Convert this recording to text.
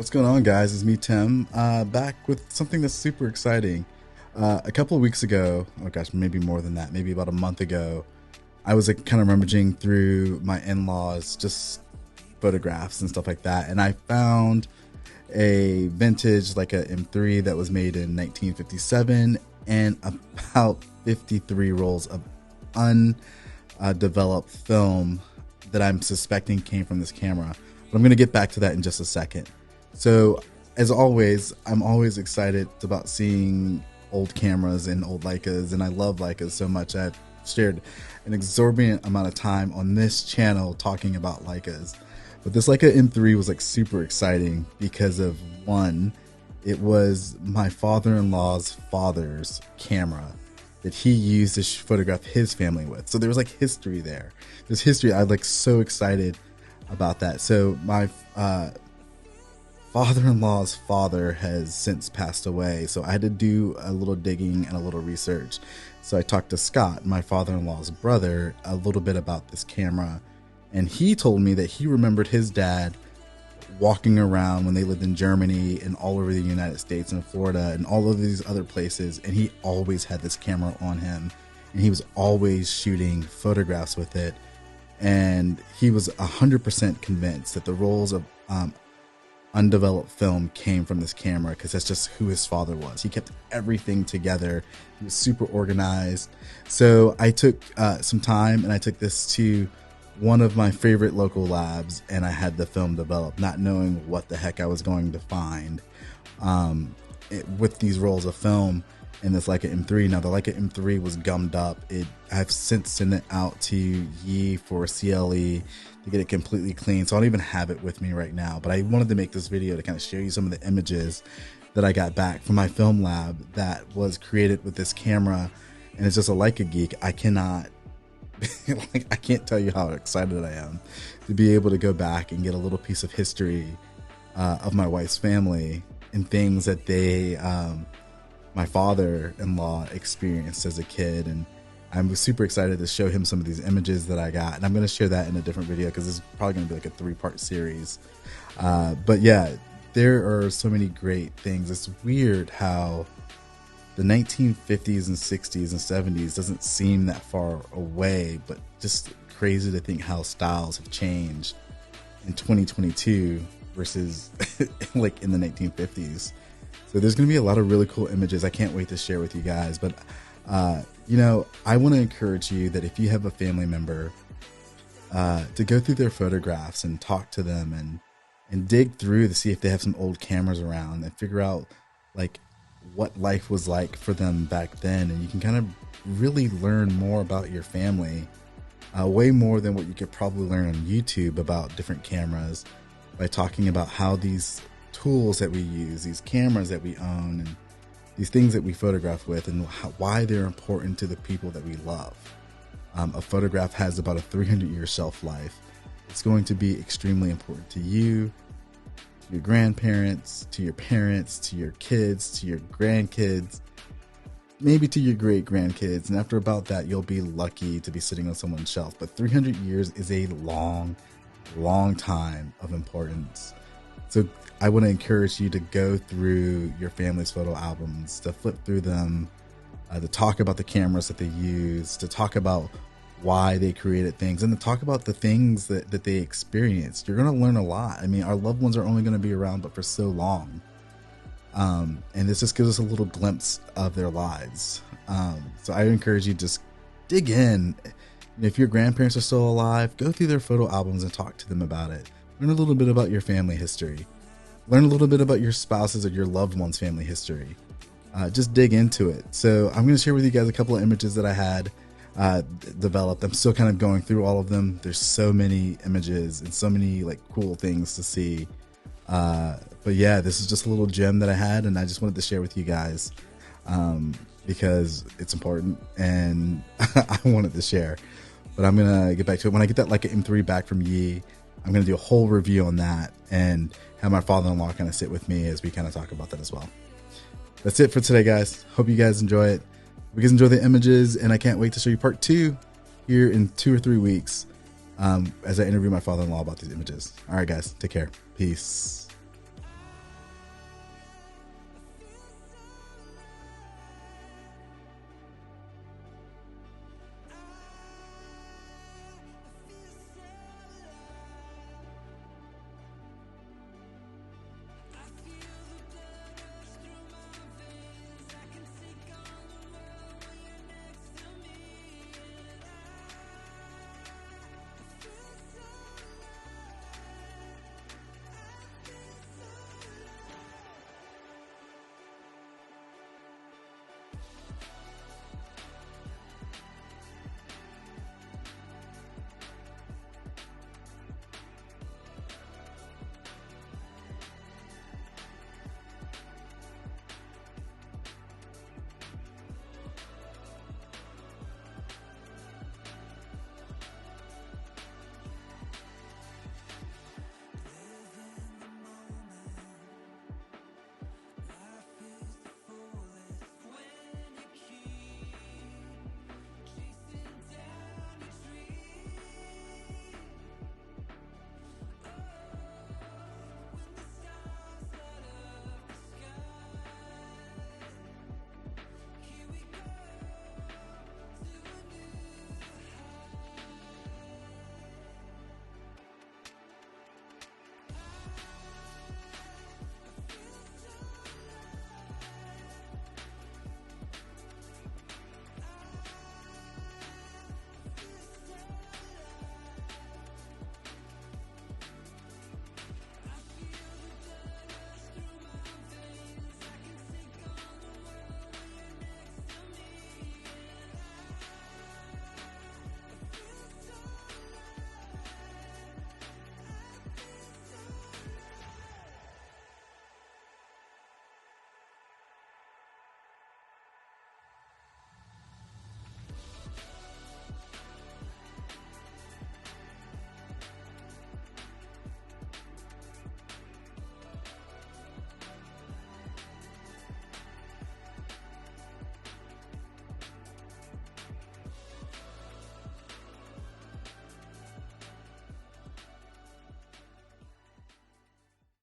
What's going on, guys? It's me, Tim, back with something that's super exciting. A couple of weeks ago, oh gosh, maybe more than that, maybe about a month ago, I was like kind of rummaging through my in-laws, just photographs and stuff like that, and I found a vintage Leica M3 that was made in 1957 and about 53 rolls of undeveloped film that I'm suspecting came from this camera. But I'm going to get back to that in just a second. So, as always, I'm always excited about seeing old cameras and old Leicas, and I love Leicas so much. I've shared an exorbitant amount of time on this channel talking about Leicas. But this Leica M3 was like super exciting because of one, it was my father-in-law's father's camera that he used to photograph his family with. So there was like history there. There's history. I'm like so excited about that. So my father-in-law's father has since passed away, so I had to do a little digging and a little research. So I talked to Scott, my father-in-law's brother, a little bit about this camera, and he told me that he remembered his dad walking around when they lived in Germany and all over the United States and Florida and all of these other places, and he always had this camera on him, and he was always shooting photographs with it, and he was 100% convinced that the rolls of undeveloped film came from this camera because that's just who his father was. He kept everything together. He was super organized. So I took some time and I took this to one of my favorite local labs, and I had the film developed, not knowing what the heck I was going to find with these rolls of film in this Leica M3. Now the Leica M3 was gummed up. I've since sent it out to Yi for CLE to get it completely clean, so I don't even have it with me right now. But I wanted to make this video to kind of show you some of the images that I got back from my film lab that was created with this camera. And it's just a Leica geek. I cannot like, I can't tell you how excited I am to be able to go back and get a little piece of history of my wife's family and things that they my father-in-law experienced as a kid. And I'm super excited to show him some of these images that I got, and I'm going to share that in a different video because this is probably going to be like a 3-part series. But yeah, there are so many great things. It's weird how the 1950s and 60s and 70s doesn't seem that far away, but just crazy to think how styles have changed in 2022 versus like in the 1950s. So there's going to be a lot of really cool images. I can't wait to share with you guys. But, you know, I want to encourage you that if you have a family member, to go through their photographs and talk to them and dig through to see if they have some old cameras around and figure out like what life was like for them back then. And you can kind of really learn more about your family, way more than what you could probably learn on YouTube about different cameras, by talking about how these tools that we use, these cameras that we own, and these things that we photograph with, and why they're important to the people that we love. A photograph has about a 300-year shelf life. It's going to be extremely important to you, to your grandparents, to your parents, to your kids, to your grandkids, maybe to your great-grandkids. And after about that, you'll be lucky to be sitting on someone's shelf. But 300 years is a long, long time of importance. So I want to encourage you to go through your family's photo albums, to flip through them, to talk about the cameras that they use, to talk about why they created things, and to talk about the things that they experienced. You're going to learn a lot. I mean, our loved ones are only going to be around but for so long. And this just gives us a little glimpse of their lives. So I encourage you to just dig in. And if your grandparents are still alive, go through their photo albums and talk to them about it. Learn a little bit about your family history. Learn a little bit about your spouse's or your loved one's family history. Just dig into it. So I'm going to share with you guys a couple of images that I had developed. I'm still kind of going through all of them. There's so many images and so many like cool things to see. But yeah, this is just a little gem that I had, and I just wanted to share with you guys because it's important and I wanted to share. But I'm going to get back to it. When I get that Leica M3 back from Yi, I'm going to do a whole review on that and have my father-in-law kind of sit with me as we kind of talk about that as well. That's it for today, guys. Hope you guys enjoy it. Hope you guys enjoy the images, and I can't wait to show you part 2 here in 2 or 3 weeks as I interview my father-in-law about these images. All right, guys, take care. Peace.